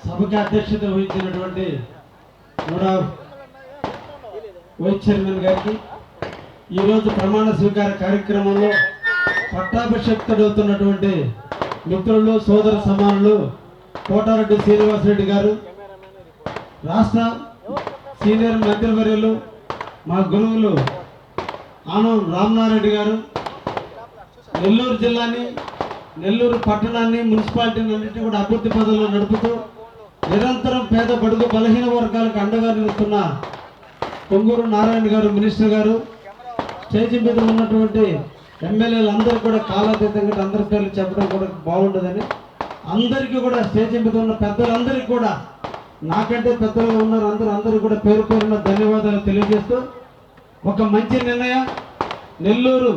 సభకి అధ్యక్షత వహించినటువంటి నూడా వైస్ చైర్మన్ గారికి ఈరోజు ప్రమాణ స్వీకార కార్యక్రమంలో పట్టాభిషక్తుడవుతున్నటువంటి మిత్రులు సోదర సమానులు కోటారెడ్డి శ్రీనివాసరెడ్డి గారు, రాష్ట్ర సీనియర్ మంత్రివర్యులు మా గురువులు ఆనం రామనారెడ్డి గారు, నెల్లూరు జిల్లాని నెల్లూరు పట్టణాన్ని మున్సిపాలిటీని అన్నింటినీ కూడా అభివృద్ధి పదంలో నడుపుతూ నిరంతరం పేద బడుగు బలహీన వర్గాలకు అండగా నిలుస్తున్న పొంగూరు నారాయణ గారు మినిస్టర్ గారు, స్టేజ్ మీద ఉన్నటువంటి ఎమ్మెల్యేలు అందరూ కూడా కాలాతీతంగా అందరి పేర్లు చెప్పడం కూడా బాగుండదని అందరికీ కూడా స్టేజ్ మీద ఉన్న పెద్దలందరికీ కూడా నాకంటే పెద్దలుగా ఉన్నారు అందరూ కూడా పేరు పేరున ధన్యవాదాలు తెలియజేస్తూ ఒక మంచి నిర్ణయం. నెల్లూరు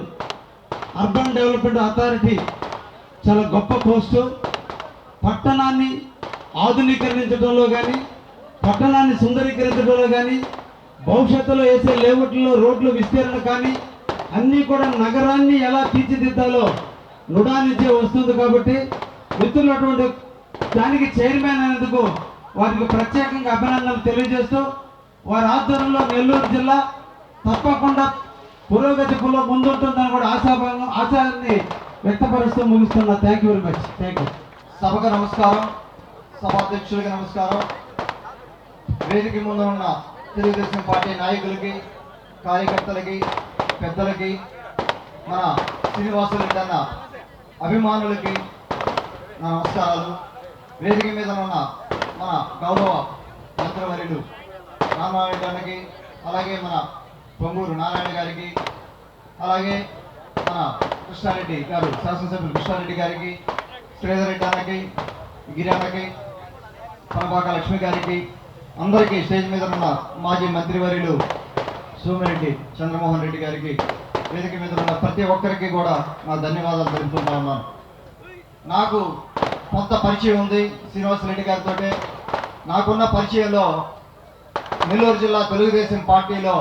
అర్బన్ డెవలప్మెంట్ అథారిటీ చాలా గొప్ప పోస్టు. పట్టణాన్ని ఆధునీకరించడంలో కానీ పట్టణాన్ని సుందరీకరించడంలో కానీ భవిష్యత్తులో వేసే లేఅవుట్లో రోడ్లు విస్తరణ కానీ అన్నీ కూడా నగరాన్ని ఎలా తీర్చిదిద్దాలో నుడా నుంచే వస్తుంది. కాబట్టి మిత్రులు అటువంటి దానికి చైర్మన్ అయినందుకు వారికి ప్రత్యేకంగా అభినందనలు తెలియజేస్తూ వారి ఆధ్వర్యంలో నెల్లూరు జిల్లా తప్పకుండా పురోగతిలో ముందుంటుందని కూడా ఆశాన్ని వ్యక్తపరుస్తూ ముగిస్తున్నా. Thank you very much. Thank you. సభకు నమస్కారం, సభాధ్యక్షులకి నమస్కారం, వేదిక ముందు ఉన్న తెలుగుదేశం పార్టీ నాయకులకి, కార్యకర్తలకి, పెద్దలకి, మన శ్రీనివాసరెడ్డి అన్న అభిమానులకి నా నమస్కారాలు. వేదిక మీద ఉన్న మన గౌరవ మంత్రివర్యులు రామారెడ్డి అన్నకి, అలాగే మన పొంగూరు నారాయణ గారికి, అలాగే మన కృష్ణారెడ్డి గారు శాసనసభ్యులు కృష్ణారెడ్డి గారికి, శ్రీధర్ రెడ్డి అన్నకి, గిరి అన్నకి, పనపాక లక్ష్మి గారికి, అందరికీ స్టేజ్ మీద ఉన్న మాజీ మంత్రివర్యులు సోమిరెడ్డి చంద్రమోహన్ రెడ్డి గారికి, వేదిక మీద ఉన్న ప్రతి ఒక్కరికి కూడా నా ధన్యవాదాలు తెలుపుకుంటా ఉన్నాను. నాకు కొంత పరిచయం ఉంది శ్రీనివాసరెడ్డి గారితో. నాకున్న పరిచయంలో నెల్లూరు జిల్లా తెలుగుదేశం పార్టీలో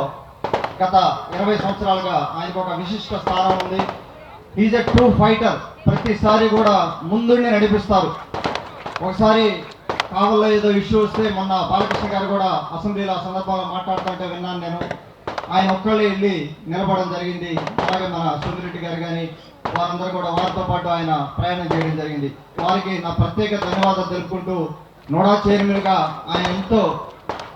గత 20 సంవత్సరాలుగా ఆయనకు ఒక విశిష్ట స్థానం ఉంది. Is a true fighter. ప్రతిసారి కూడా ముందుండి నడిపిస్తారు. ఒకసారి కావల్లో ఏదో ఇష్యూ వస్తే మొన్న బాలకృష్ణ గారు కూడా అసెంబ్లీలో ఆ సందర్భంలో మాట్లాడుతుంటే విన్నాను నేను. ఆయన ఒక్కళ్ళే వెళ్ళి నిలబడడం జరిగింది. అలాగే మన సోమిరెడ్డి గారు కానీ వారందరూ కూడా వారితో పాటు ఆయన ప్రయాణం చేయడం జరిగింది. వారికి నా ప్రత్యేక ధన్యవాదాలు తెలుపుకుంటూ నోడా చైర్మన్గా ఆయన ఎంతో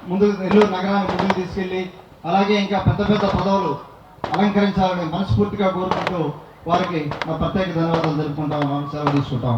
ముందుకు నెల్లూరు నగరాన్ని ముందుకు తీసుకెళ్ళి అలాగే ఇంకా పెద్ద పెద్ద పదవులు అలంకరించాలని మనస్ఫూర్తిగా కోరుకుంటూ వారికి నా ప్రత్యేక ధన్యవాదాలు తెలుపుకుంటా ఉన్నాను. సెలవు తీసుకుంటాం.